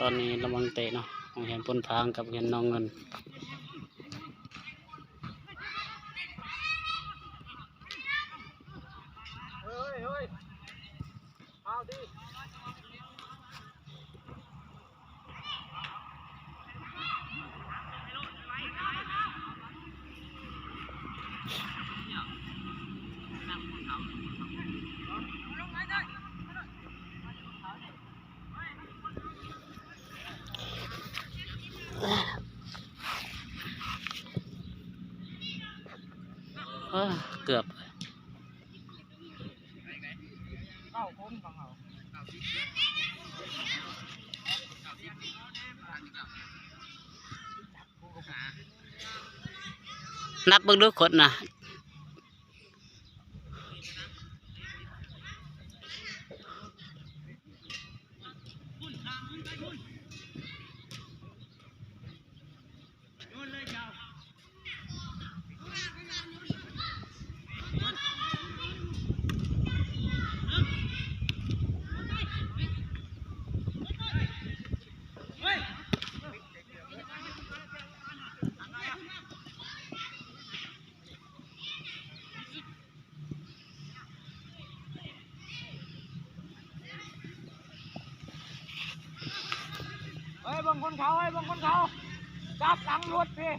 อนนี้ระวังเตะเนาะโรงเรียนพ้นทางกับโรงเรียนน้องเงินเกือบนับเบิ่งดูคนนะบางคนเขาบางคนเขาจับหลังรถพี่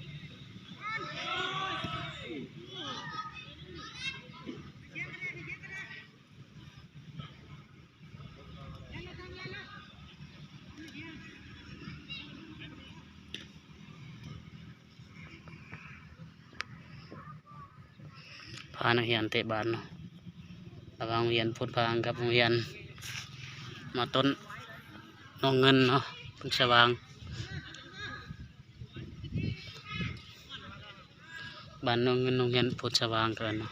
พานักเรียนเตะบอลเนาะระหว่างโรงเรียนพุทธพางกับโรงเรียนมาต้นน้องเงินเนาะพึ่งสว่างบ้านน้องเงินโรงเรียนพุทธสว่างกันเนาะ